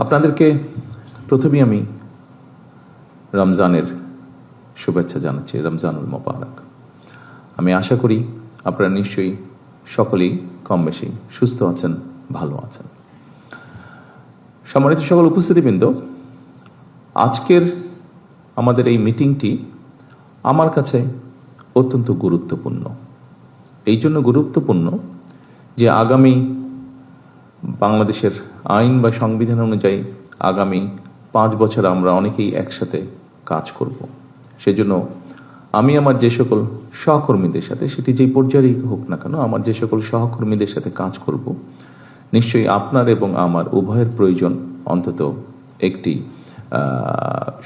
আপনাদেরকে প্রথমেই আমি রমজানের শুভেচ্ছা জানাচ্ছি, রমজানুল মোবারক। আমি আশা করি আপনারা নিশ্চয়ই সকলেই কম বেশি সুস্থ আছেন, ভালো আছেন। সম্মানিত সকল উপস্থিতিবৃন্দ, আজকের আমাদের এই মিটিংটি আমার কাছে অত্যন্ত গুরুত্বপূর্ণ। এই জন্য গুরুত্বপূর্ণ যে আগামী বাংলাদেশের আইন বা সংবিধান অনুযায়ী আগামী 5 বছর আমরা অনেকেই একসাথে কাজ করব। সেজন্য আমি আমার যে সকল সহকর্মীদের সাথে, সেটি যেই পর্যায়েই হোক না কেন, আমার যে সকল সহকর্মীদের সাথে কাজ করব, নিশ্চয়ই আপনার এবং আমার উভয়ের প্রয়োজন অন্তত একটি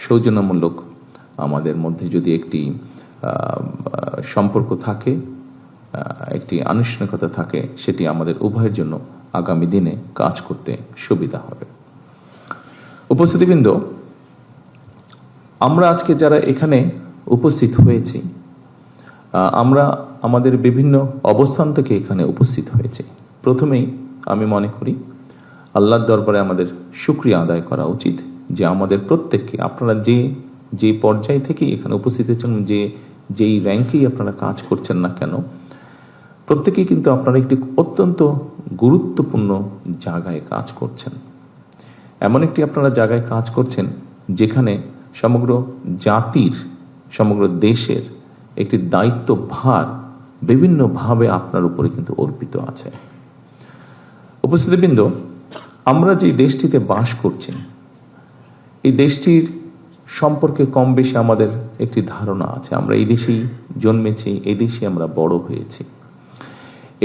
সৌজন্যমূলক আমাদের মধ্যে যদি একটি সম্পর্ক থাকে, একটি আনুষ্ঠানিকতা থাকে, সেটি আমাদের উভয়ের জন্য আগামী দিনে কাজ করতে সুবিধা হবে। উপস্থিতিবৃন্দ, আমরা আজকে যারা এখানে উপস্থিত হয়েছি, আমরা আমাদের বিভিন্ন অবস্থান থেকে এখানে উপস্থিত হয়েছি। প্রথমেই আমি মনে করি আল্লাহর দরবারে আমাদের শুকরিয়া আদায় করা উচিত যে আমাদের প্রত্যেককে, আপনারা যে পর্যায় থেকে এখানে উপস্থিত হয়েছেন, যেই র্যাঙ্কেই আপনারা কাজ করছেন না কেন, প্রত্যেকেই কিন্তু আপনারা একটি অত্যন্ত গুরুত্বপূর্ণ জায়গায় কাজ করছেন। এমন একটি আপনারা জায়গায় কাজ করছেন যেখানে সমগ্র জাতির, সমগ্র দেশের একটি দায়িত্ব ভার বিভিন্নভাবে আপনার উপরে কিন্তু অর্পিত আছে। উপস্থিতিবৃন্দ, আমরা যে দেশটিতে বাস করছি, এই দেশটির সম্পর্কে কম বেশি আমাদের একটি ধারণা আছে। আমরা এই দেশেই জন্মেছি, এই দেশে আমরা বড় হয়েছি।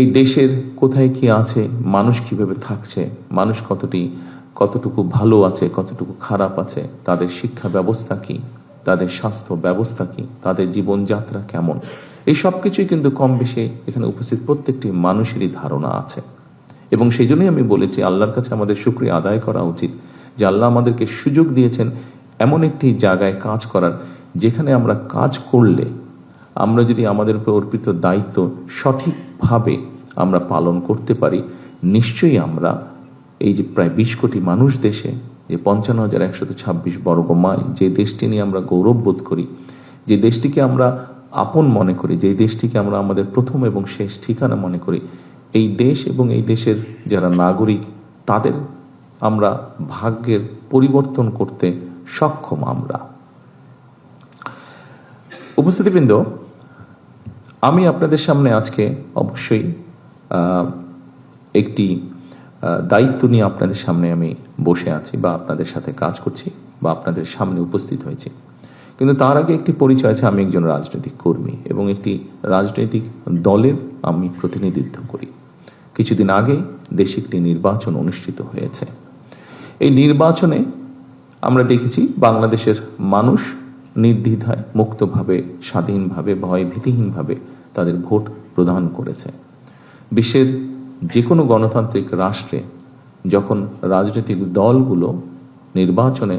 এই দেশের কোথায় কি আছে, মানুষ কিভাবে থাকছে, মানুষ কতটুকু ভালো আছে, কতটুকু খারাপ আছে, তাদের শিক্ষা ব্যবস্থা কি, তাদের স্বাস্থ্য ব্যবস্থা কি, তাদের জীবনযাত্রা কেমন, এই সব কিছুই কিন্তু কম বেশি এখানে উপস্থিত প্রত্যেকটি মানুষেরই ধারণা আছে। এবং সেই জন্যই আমি বলেছি আল্লাহর কাছে আমাদের শুকরিয়া আদায় করা উচিত যে আল্লাহ আমাদেরকে সুযোগ দিয়েছেন এমন একটি জায়গায় কাজ করার, যেখানে আমরা কাজ করলে, আমরা যদি আমাদের উপর অর্পিত দায়িত্ব সঠিকভাবে আমরা পালন করতে পারি, নিশ্চয়ই আমরা এই যে প্রায় 20 কোটি মানুষ দেশে, যে 55,126 বর্গ মাইল, যে দেশটি নিয়ে আমরা গৌরব বোধ করি, যে দেশটিকে আমরা আপন মনে করি, যে দেশটিকে আমরা আমাদের প্রথম এবং শেষ ঠিকানা মনে করি, এই দেশ এবং এই দেশের যারা নাগরিক, তাদের আমরা ভাগ্যের পরিবর্তন করতে সক্ষম। আমরা উপস্থিতিবৃন্দ, আমি আপনাদের সামনে আজকে অবশ্যই একটি দায়িত্ব নিয়ে আপনাদের সামনে আমি বসে আছি, বা আপনাদের সাথে কাজ করছি, বা আপনাদের সামনে উপস্থিত হয়েছি। কিন্তু তার আগে একটি পরিচয় আছে, আমি একজন রাজনৈতিক কর্মী এবং একটি রাজনৈতিক দলের আমি প্রতিনিধিত্ব করি। কিছুদিন আগে দেশে একটি নির্বাচন অনুষ্ঠিত হয়েছে। এই নির্বাচনে আমরা দেখেছি বাংলাদেশের মানুষ নির্দ্বিধায়, মুক্তভাবে, স্বাধীনভাবে, ভয় ভীতিহীনভাবে তাদের ভোট প্রদান করেছে। বিশ্বের যে কোনো গণতান্ত্রিক রাষ্ট্রে যখন রাজনৈতিক দলগুলো নির্বাচনে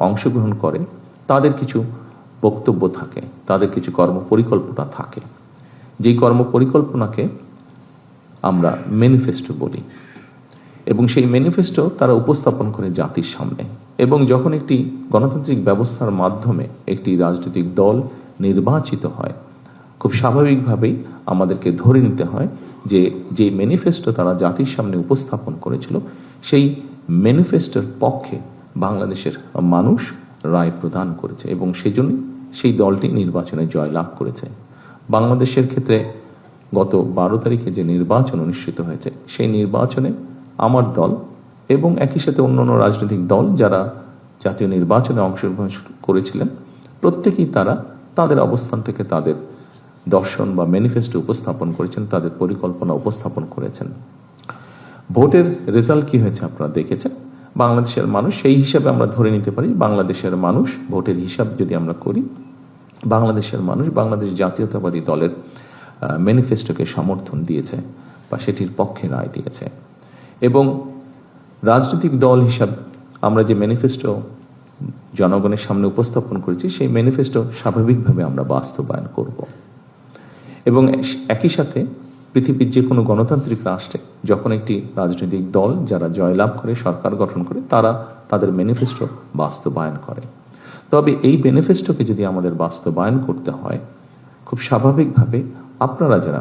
অংশগ্রহণ করে, তাদের কিছু বক্তব্য থাকে, তাদের কিছু কর্মপরিকল্পনা থাকে, যেই কর্মপরিকল্পনাকে আমরা ম্যানিফেস্টো বলি। এবং সেই ম্যানিফেস্টো তারা উপস্থাপন করে জাতির সামনে। এবং যখন একটি গণতান্ত্রিক ব্যবস্থার মাধ্যমে একটি রাজনৈতিক দল নির্বাচিত হয়, খুব স্বাভাবিকভাবেই আমাদেরকে ধরে নিতে হয় যে ম্যানিফেস্টো তারা জাতির সামনে উপস্থাপন করেছিল, সেই ম্যানিফেস্টোর পক্ষে বাংলাদেশের মানুষ রায় প্রদান করেছে এবং সেজন্যই সেই দলটি নির্বাচনে জয়লাভ করেছে। বাংলাদেশের ক্ষেত্রে গত 12 তারিখে যে নির্বাচন অনুষ্ঠিত হয়েছে, সেই নির্বাচনে আমার দল এবং একই সাথে অন্যান্য রাজনৈতিক দল যারা জাতীয় নির্বাচনে অংশগ্রহণ করেছিলেন, প্রত্যেকেই তারা তাদের অবস্থান থেকে তাদের দর্শন বা ম্যানিফেস্টো উপস্থাপন করেছেন, তাদের পরিকল্পনা উপস্থাপন করেছেন। ভোটের রেজাল্ট কি হয়েছে আপনারা দেখেছেন। বাংলাদেশের মানুষ, সেই হিসাবে আমরা ধরে নিতে পারি বাংলাদেশের মানুষ, ভোটের হিসাব যদি আমরা করি, বাংলাদেশের মানুষ বাংলাদেশ জাতীয়তাবাদী দলের ম্যানিফেস্টোকে সমর্থন দিয়েছে বা সেটির পক্ষে রায় দিয়েছে। এবং রাজনৈতিক দল হিসাব আমরা যে ম্যানিফেস্টো জনগণের সামনে উপস্থাপন করেছি, সেই ম্যানিফেস্টো স্বাভাবিকভাবে আমরা বাস্তবায়ন করব। এবং একই সাথে পৃথিবীর যে কোনো গণতান্ত্রিক রাষ্ট্রে যখন একটি রাজনৈতিক দল যারা জয়লাভ করে সরকার গঠন করে তারা তাদের ম্যানিফেস্টো বাস্তবায়ন করে। তবে এই ম্যানিফেস্টোকে যদি আমাদের বাস্তবায়ন করতে হয় খুব স্বাভাবিকভাবে আপনারা যারা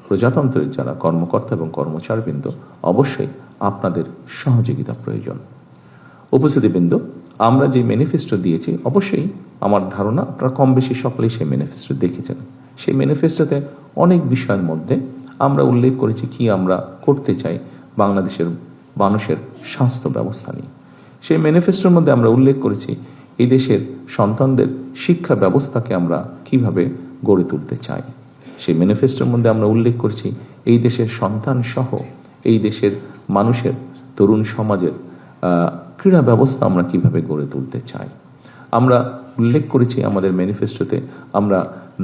প্রজাতন্ত্রের যারা কর্মকর্তা এবং কর্মচারীবৃন্দ অবশ্যই আপনাদের সহযোগিতা প্রয়োজন। উপস্থিতিবৃন্দ, আমরা যে ম্যানিফেস্টো দিয়েছি অবশ্যই আমার ধারণা আপনারা কম বেশি সকলেই সেই ম্যানিফেস্টো দেখেছেন। সেই ম্যানিফেস্টোতে অনেক বিষয়ের মধ্যে আমরা উল্লেখ করেছি কি আমরা করতে চাই বাংলাদেশের মানুষের স্বাস্থ্য ব্যবস্থা নিয়ে। সেই ম্যানিফেস্টোর মধ্যে আমরা উল্লেখ করেছি এই দেশের সন্তানদের শিক্ষা ব্যবস্থাকে আমরা কিভাবে গড়ে তুলতে চাই। সেই ম্যানিফেস্টোর মধ্যে আমরা উল্লেখ করছি এই দেশের সন্তান সহ এই দেশের মানুষের তরুণ সমাজের ক্রীড়া ব্যবস্থা আমরা কিভাবে গড়ে তুলতে চাই। আমরা উল্লেখ করেছি আমাদের ম্যানিফেস্টোতে আমরা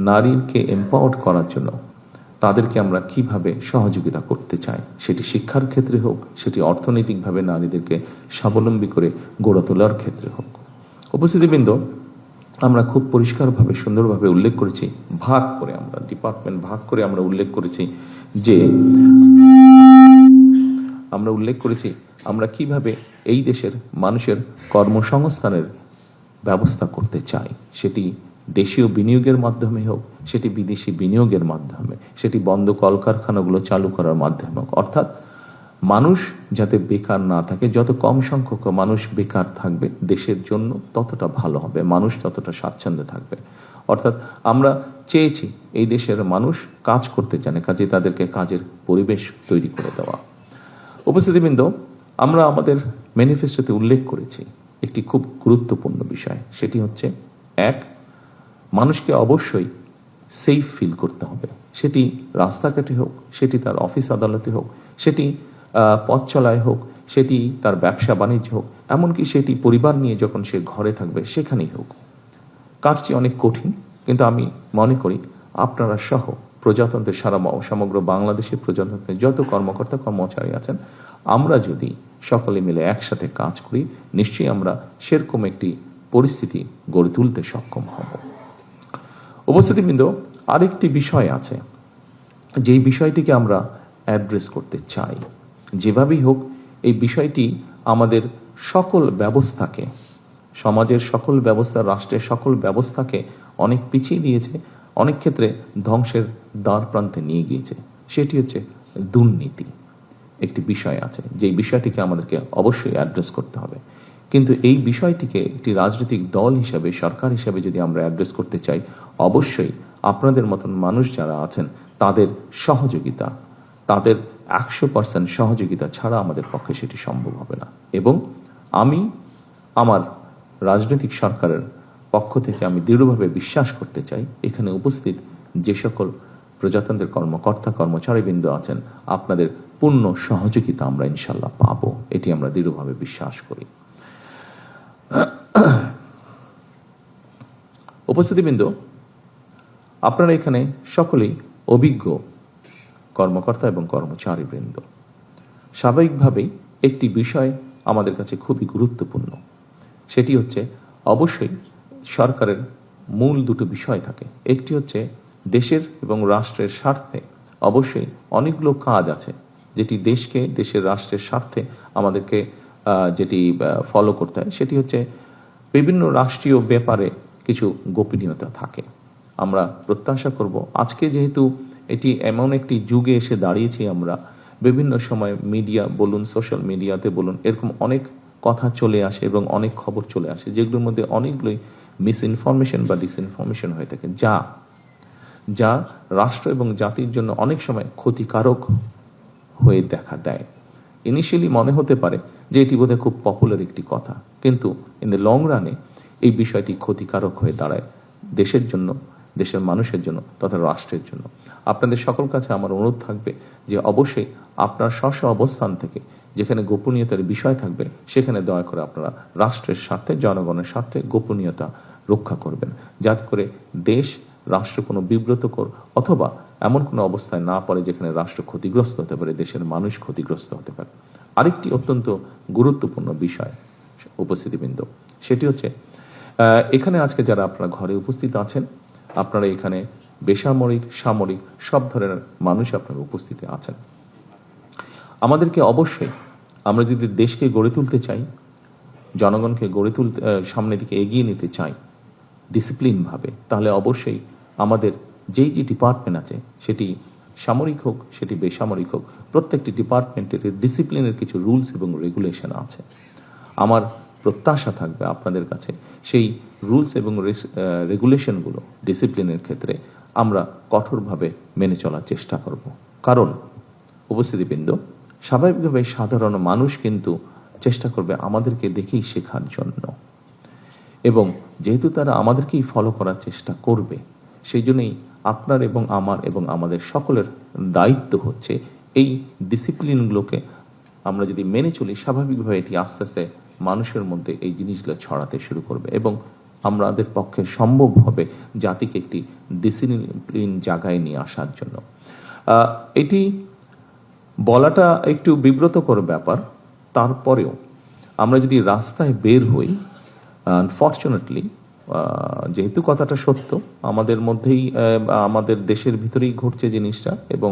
নারীকে এম্পাওয়ার্ড করার জন্য তাদেরকে আমরা কিভাবে সহযোগিতা করতে চাই, সেটি শিক্ষার ক্ষেত্রে হোক, সেটি অর্থনৈতিকভাবে নারীদেরকে স্বাবলম্বী করে গড়ে তোলার ক্ষেত্রে হোক। উপস্থিতিবৃন্দ, আমরা খুব পরিষ্কারভাবে সুন্দরভাবে উল্লেখ করেছি ভাগ করে, আমরা ডিপার্টমেন্ট ভাগ করে আমরা উল্লেখ করেছি যে আমরা কিভাবে এই দেশের মানুষের কর্মসংস্থানের ব্যবস্থা করতে চাই, সেটি দেশীয় বিনিয়োগের মাধ্যমে হোক, সেটি বিদেশি বিনিয়োগের মাধ্যমে, সেটি বন্ধ কলকারখানাগুলো চালু করার মাধ্যমে হোক। অর্থাৎ মানুষ যাতে বেকার না থাকে, যত কম সংখ্যক মানুষ বেকার থাকবে দেশের জন্য ততটা ভালো হবে, মানুষ ততটা স্বাচ্ছন্দ্যে থাকবে। অর্থাৎ আমরা চেয়েছি এই দেশের মানুষ কাজ করতে জানে, কাজে তাদেরকে কাজের পরিবেশ তৈরি করে দেওয়া। উপস্থিতিবৃন্দ, আমরা আমাদের ম্যানিফেস্টোতে উল্লেখ করেছি একটি খুব গুরুত্বপূর্ণ বিষয়, সেটি হচ্ছে এক, মানুষকে অবশ্যই সেফ ফিল করতে হবে, সেটি রাস্তাঘাটে হোক, সেটি তার অফিস আদালতে হোক, সেটি পথ চলায় হোক, সেটি তার ব্যবসা বাণিজ্য হোক, এমনকি সেটি পরিবার নিয়ে যখন সে ঘরে থাকবে সেখানেই হোক। কাজটি অনেক কঠিন, কিন্তু আমি মনে করি আপনারা সহ প্রজাতন্ত্রের সমগ্র বাংলাদেশের প্রজাতন্ত্রের যত কর্মকর্তা কর্মচারী আছেন, আমরা যদি সকলে মিলে একসাথে কাজ করি নিশ্চয়ই আমরা সেরকম একটি পরিস্থিতি গড়ে তুলতে সক্ষম হব। উপস্থিতিবৃন্দ, আরেকটি বিষয় আছে যেই বিষয়টিকে আমরা অ্যাড্রেস করতে চাই। যেভাবেই হোক এই বিষয়টি আমাদের সকল ব্যবস্থাকে, সমাজের সকল ব্যবস্থা, রাষ্ট্রের সকল ব্যবস্থাকে অনেক পিছিয়ে দিয়েছে, অনেক ক্ষেত্রে ধ্বংসের দ্বার প্রান্তে নিয়ে গিয়েছে। সেটি হচ্ছে দুর্নীতি। একটি বিষয় আছে যেই বিষয়টিকে আমাদেরকে অবশ্যই অ্যাড্রেস করতে হবে, কিন্তু এই বিষয়টিকে একটি রাজনৈতিক দল হিসাবে, সরকার হিসাবে যদি আমরা অ্যাড্রেস করতে চাই অবশ্যই আপনাদের মতন মানুষ যারা আছেন তাদের সহযোগিতা, তাদের 100% সহযোগিতা ছাড়া আমাদের পক্ষে সেটি সম্ভব হবে না। এবং আমি আমার রাজনৈতিক সরকারের পক্ষ থেকে আমি দৃঢ়ভাবে বিশ্বাস করতে চাই এখানে উপস্থিত যে সকল প্রজাতন্ত্রের কর্মকর্তা কর্মচারীবৃন্দ আছেন আপনাদের পূর্ণ সহযোগিতা আমরা ইনশাল্লাহ পাবো, এটি আমরা দৃঢ়ভাবে বিশ্বাস করি। উপস্থিতিবৃন্দ, আপনারা এখানে সকলেই অভিজ্ঞ কর্মকর্তা এবং কর্মচারীবৃন্দ। স্বাভাবিকভাবেই একটি বিষয় আমাদের কাছে খুবই গুরুত্বপূর্ণ, সেটি হচ্ছে অবশ্যই সরকারের মূল দুটো বিষয় থাকে। একটি হচ্ছে দেশের এবং রাষ্ট্রের স্বার্থে অবশ্যই অনেকগুলো কাজ আছে যেটি দেশকে, দেশের রাষ্ট্রের স্বার্থে আমাদেরকে যেটি ফলো করতে হয়, সেটি হচ্ছে বিভিন্ন রাষ্ট্রীয় ব্যাপারে কিছু গোপনীয়তা থাকে। আমরা প্রত্যাশা করব আজকে যেহেতু এটি এমন একটি যুগে এসে দাঁড়িয়েছি, আমরা বিভিন্ন সময় মিডিয়া বলুন, সোশ্যাল মিডিয়াতে বলুন, এরকম অনেক কথা চলে আসে এবং অনেক খবর চলে আসে যেগুলোর মধ্যে অনেকগুলোই মিসইনফরমেশন বা ডিসইনফরমেশন হয়ে থাকে, যা রাষ্ট্র এবং জাতির জন্য অনেক সময় ক্ষতিকারক হয়ে দেখা দেয়। ইনিশিয়ালি মনে হতে পারে যে এটি বোধহয় খুব পপুলার একটি কথা, কিন্তু ইন দ্য লং রানে এই বিষয়টি ক্ষতিকারক হয়ে দাঁড়ায় দেশের জন্য, দেশের মানুষের জন্য তথা রাষ্ট্রের জন্য। আপনাদের সকল কাছে আমার অনুরোধ থাকবে যে অবশ্যই আপনার স্ব অবস্থান থেকে যেখানে গোপনীয়তার বিষয় থাকবে সেখানে দয়া করে আপনারা রাষ্ট্রের স্বার্থে, জনগণের স্বার্থে গোপনীয়তা রক্ষা করবেন, যাতে করে দেশ, রাষ্ট্র কোনো বিব্রতকর অথবা এমন কোনো অবস্থায় না পড়ে যেখানে রাষ্ট্র ক্ষতিগ্রস্ত হতে পারে, দেশের মানুষ ক্ষতিগ্রস্ত হতে পারে। আরেকটি অত্যন্ত গুরুত্বপূর্ণ বিষয় উপস্থিতিবৃন্দ, সেটি হচ্ছে এখানে আজকে যারা আপনারা ঘরে উপস্থিত আছেন, আপনারা এখানে বেসামরিক, সামরিক সব ধরনের মানুষ আপনার উপস্থিতি আছেন। আমাদেরকে অবশ্যই, আমরা যদি দেশকে গড়ে তুলতে চাই, জনগণকে গড়ে তুলতে, সামনের দিকে এগিয়ে নিতে চাই ডিসিপ্লিনভাবে, তাহলে অবশ্যই আমাদের যেই যে ডিপার্টমেন্ট আছে, সেটি সামরিক হোক, সেটি বেসামরিক হোক, প্রত্যেকটি ডিপার্টমেন্টের ডিসিপ্লিনের কিছু রুলস এবং রেগুলেশন আছে। আমার প্রত্যাশা থাকবে আপনাদের কাছে সেই রুলস এবং রেগুলেশনগুলো ডিসিপ্লিনের ক্ষেত্রে আমরা কঠোরভাবে মেনে চলার চেষ্টা করব। কারণ উপস্থিতিবৃন্দ, স্বাভাবিকভাবে সাধারণ মানুষ কিন্তু চেষ্টা করবে আমাদেরকে দেখেই শেখার জন্য, এবং যেহেতু তারা আমাদেরকেই ফলো করার চেষ্টা করবে, সেই জন্যই আপনার এবং আমার এবং আমাদের সকলের দায়িত্ব হচ্ছে এই ডিসিপ্লিনগুলোকে আমরা যদি মেনে চলি, স্বাভাবিকভাবে এটি আস্তে আস্তে মানুষের মধ্যে এই জিনিসগুলো ছড়াতে শুরু করবে এবং আমাদের পক্ষে সম্ভব হবে জাতিকে একটি ডিসিপ্লিন জায়গায় নিয়ে আসার জন্য। এটি বলাটা একটু বিব্রতকর ব্যাপার, তারপরেও আমরা যদি রাস্তায় বের হই, আনফর্চুনেটলি যেহেতু কথাটা সত্য, আমাদের মধ্যেই, আমাদের দেশের ভিতরেই ঘটছে জিনিসটা এবং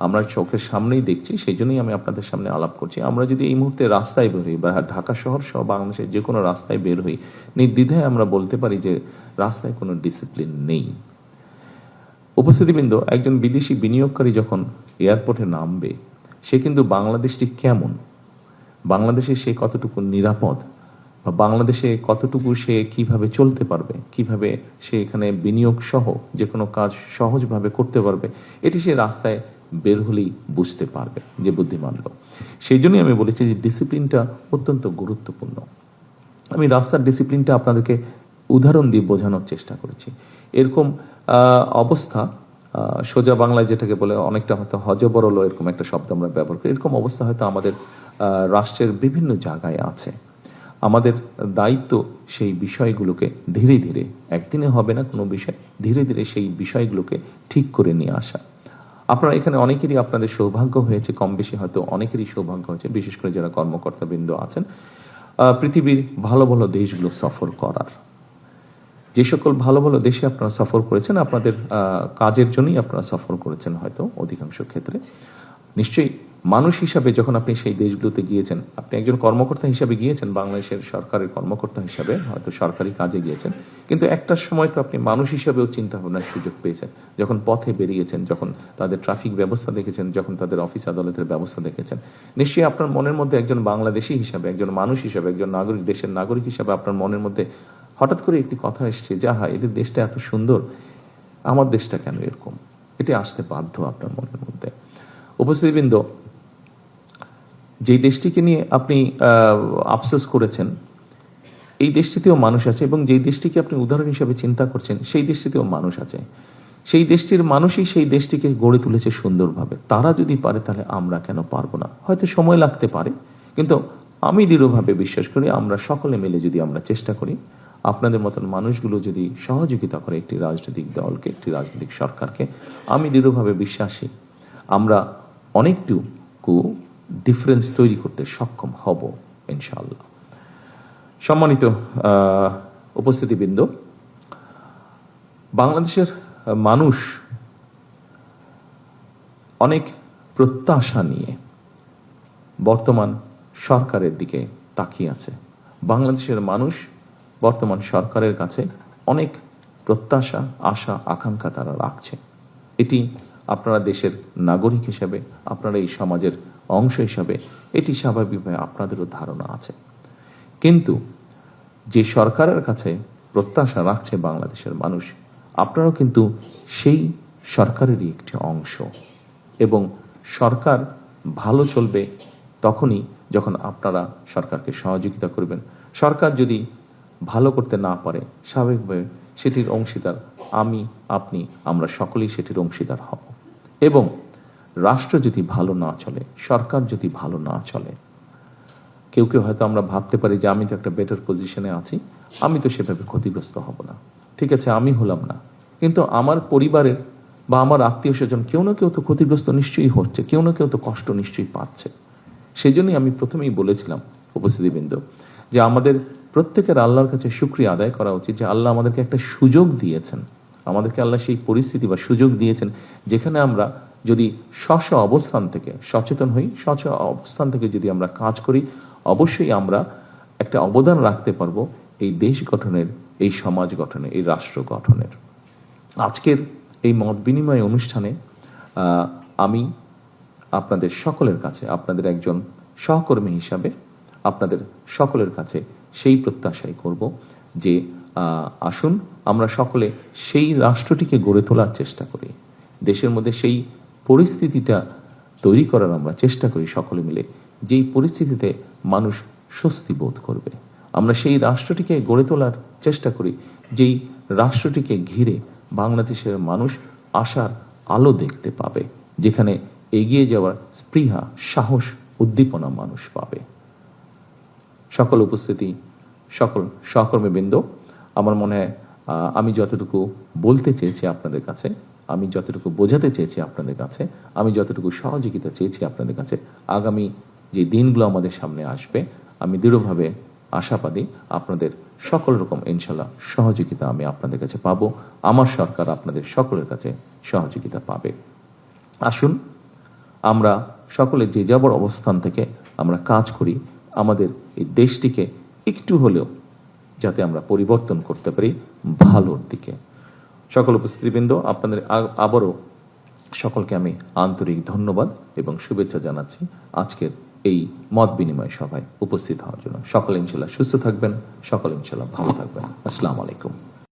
আমরা চোখের সামনেই দেখছি, সেই জন্যই আমি আপনাদের সামনে আলাপ করছি। আমরা যদি এই মুহূর্তে রাস্তায় বের হই বা ঢাকা শহর সহ বাংলাদেশের যে কোনো রাস্তায় বের হই, নির্দ্বিধায় আমরা বলতে পারি যে রাস্তায় কোনো ডিসিপ্লিন নেই। উপস্থিতিবৃন্দ, একজন বিদেশি বিনিয়োগকারী যখন এয়ারপোর্টে নামবে, সে কিন্তু বাংলাদেশটি কেমন, বাংলাদেশে সে কতটুকু নিরাপদ, বা বাংলাদেশে কতটুকু সে কিভাবে চলতে পারবে, কিভাবে সে এখানে বিনিয়োগ সহ যে কোনো কাজ সহজভাবে করতে পারবে, এটি সে রাস্তায় বের হলেই বুঝতে পারবে যে বুদ্ধিমান লোক। সেই জন্যই আমি বলেছি যে ডিসিপ্লিনটা অত্যন্ত গুরুত্বপূর্ণ। আমি রাস্তার ডিসিপ্লিনটা আপনাদেরকে উদাহরণ দিয়ে বোঝানোর চেষ্টা করেছি। এরকম অবস্থা সোজা বাংলায় যেটাকে বলে অনেকটা হয়তো হজবরল, এরকম একটা শব্দ আমরা ব্যবহার করি, এরকম অবস্থা হয়তো আমাদের রাষ্ট্রের বিভিন্ন জায়গায় আছে। আমাদের দায়িত্ব সেই বিষয়গুলোকে ধীরে ধীরে, একদিনে হবে না কোনো বিষয়, ধীরে ধীরে সেই বিষয়গুলোকে ঠিক করে নিয়ে আসা। আপনারা এখানে অনেকেরই, আপনাদের সৌভাগ্য হয়েছে, কম বেশি হয়তো অনেকেরই সৌভাগ্য হয়েছে, বিশেষ করে যারা কর্মকর্তাবৃন্দ আছেন, পৃথিবীর ভালো ভালো দেশগুলো সফর করার। যে সকল ভালো ভালো দেশে আপনারা সফর করেছেন, আপনাদের কাজের জন্যই আপনারা সফর করেছেন হয়তো অধিকাংশ ক্ষেত্রে। নিশ্চয়ই মানুষ হিসাবে যখন আপনি সেই দেশগুলোতে গিয়েছেন, আপনি একজন কর্মকর্তা হিসাবে গিয়েছেন, বাংলাদেশের সরকারের কর্মকর্তা হিসাবে হয়তো সরকারি কাজে গিয়েছেন, কিন্তু একটা সময় তো আপনি মানুষ হিসাবেও চিন্তা ভাবনার সুযোগ পেয়েছেন, যখন পথে বেরিয়েছেন, যখন তাদের ট্রাফিক ব্যবস্থা দেখেছেন, যখন তাদের অফিস আদালতের ব্যবস্থা দেখেছেন। নিশ্চয়ই আপনার মনের মধ্যে একজন বাংলাদেশি হিসাবে, একজন মানুষ হিসাবে, একজন নাগরিক, দেশের নাগরিক হিসাবে আপনার মনের মধ্যে হঠাৎ করে একটি কথা এসছে যে হ্যাঁ, এদের দেশটা এত সুন্দর, আমার দেশটা কেন এরকম, এটি আসতে বাধ্য আপনার মনের মধ্যে। উপস্থিতিবৃন্দ, যেই দেশটিকে নিয়ে আপনি আফসোস করেছেন, এই দেশটিতেও মানুষ আছে, এবং যেই দেশটিকে আপনি উদাহরণ হিসেবে চিন্তা করছেন, সেই দেশটিতেও মানুষ আছে। সেই দেশটির মানুষই সেই দেশটিকে গড়ে তুলেছে সুন্দরভাবে। তারা যদি পারে, তাহলে আমরা কেন পারবো না? হয়তো সময় লাগতে পারে, কিন্তু আমি দৃঢ়ভাবে বিশ্বাস করি আমরা সকলে মিলে যদি আমরা চেষ্টা করি, আপনাদের মতন মানুষগুলো যদি সহযোগিতা করে একটি রাজনৈতিক দলকে, একটি রাজনৈতিক সরকারকে, আমি দৃঢ়ভাবে বিশ্বাসী আমরা অনেকটুকু ডিফারেন্স তৈরি করতে সক্ষম হব ইনশাআল্লাহ। সম্মানিত উপস্থিতিবৃন্দ, বাংলাদেশের মানুষ অনেক প্রত্যাশা নিয়ে বর্তমান সরকারের দিকে তাকিয়ে আছে। বাংলাদেশের মানুষ বর্তমান সরকারের কাছে অনেক প্রত্যাশা, আশা, আকাঙ্ক্ষা তারা রাখছে। এটি আপনারা দেশের নাগরিক হিসাবে, আপনারা এই সমাজের অংশ হিসাবে, এটি স্বাভাবিকভাবে আপনাদেরও ধারণা আছে। কিন্তু যে সরকারের কাছে প্রত্যাশা রাখছে বাংলাদেশের মানুষ, আপনারাও কিন্তু সেই সরকারেরই একটি অংশ, এবং সরকার ভালো চলবে তখনই যখন আপনারা সরকারকে সহযোগিতা করবেন। সরকার যদি ভালো করতে না পারে, স্বাভাবিকভাবে সেটির অংশীদার আমি, আপনি, আমরা সকলেই সেটির অংশীদার হব। এবং রাষ্ট্র যদি ভালো না চলে, সরকার যদি ভালো না চলে, কেউ কেউ হয়তো আমরা ভাবতে পারি যে আমি তো একটা বেটার পজিশনে আছি, আমি তো সেভাবে ক্ষতিগ্রস্ত হব না। ঠিক আছে, আমি হলাম না, কিন্তু আমার পরিবারের বা আমার আত্মীয় স্বজন কেউ না কেউ তো ক্ষতিগ্রস্ত নিশ্চয়ই হচ্ছে, কেউ না কেউ তো কষ্ট নিশ্চয়ই পাচ্ছে। সেই জন্যই আমি প্রথমেই বলেছিলাম উপস্থিতিবৃন্দ যে আমাদের প্রত্যেকের আল্লাহর কাছে শুকরিয়া আদায় করা উচিত যে আল্লাহ আমাদেরকে একটা সুযোগ দিয়েছেন। আমাদেরকে আল্লাহ সেই পরিস্থিতি বা সুযোগ দিয়েছেন যেখানে আমরা যদি স্ব অবস্থান থেকে সচেতন হই, অবস্থান থেকে যদি আমরা কাজ করি, অবশ্যই আমরা একটা অবদান রাখতে পারবো এই দেশ গঠনের, এই সমাজ গঠনের, এই রাষ্ট্র গঠনের। আজকের এই মত বিনিময় অনুষ্ঠানে আমি আপনাদের সকলের কাছে, আপনাদের একজন সহকর্মী হিসাবে আপনাদের সকলের কাছে সেই প্রত্যাশাই করব যে আসুন আমরা সকলে সেই রাষ্ট্রটিকে গড়ে তোলার চেষ্টা করি, দেশের মধ্যে সেই পরিস্থিতিটা তৈরি করার আমরা চেষ্টা করি সকলে মিলে, যেই পরিস্থিতিতে মানুষ স্বস্তি বোধ করবে। আমরা সেই রাষ্ট্রটিকে গড়ে তোলার চেষ্টা করি যেই রাষ্ট্রটিকে ঘিরে বাংলাদেশের মানুষ আশার আলো দেখতে পাবে, যেখানে এগিয়ে যাওয়ার স্পৃহা, সাহস, উদ্দীপনা মানুষ পাবে। সকল উপস্থিতি, সকল সহকর্মীবৃন্দ, আমার মনে হয় আমি যতটুকু বলতে চেয়েছি আপনাদের কাছে, আমি যতটুকু বোঝাতে চেয়েছি আপনাদের কাছে, আমি যতটুকু সহযোগিতা চেয়েছি আপনাদের কাছে, আগামী যে দিনগুলো আমাদের সামনে আসবে আমি দৃঢ়ভাবে আশাবাদী আপনাদের সকল রকম ইনশাল্লাহ সহযোগিতা আমি আপনাদের কাছে পাবো। আমার সরকার আপনাদের সকলের কাছে সহযোগিতা পাবে। আসুন আমরা সকলে যে যাবর অবস্থান থেকে আমরা কাজ করি, আমাদের এই দেশটিকে একটু হলেও যাতে আমরা পরিবর্তন করতে পারি ভালোর দিকে। সকল উপস্থিতিবৃন্দ, আপনাদের আবারও সকলকে আমি আন্তরিক ধন্যবাদ এবং শুভেচ্ছা জানাচ্ছি আজকের এই মত বিনিময় সভায় উপস্থিত হওয়ার জন্য। সকলে ইনশাল্লাহ সুস্থ থাকবেন, সকলে ইনশাল্লাহ ভালো থাকবেন। আসসালামু আলাইকুম।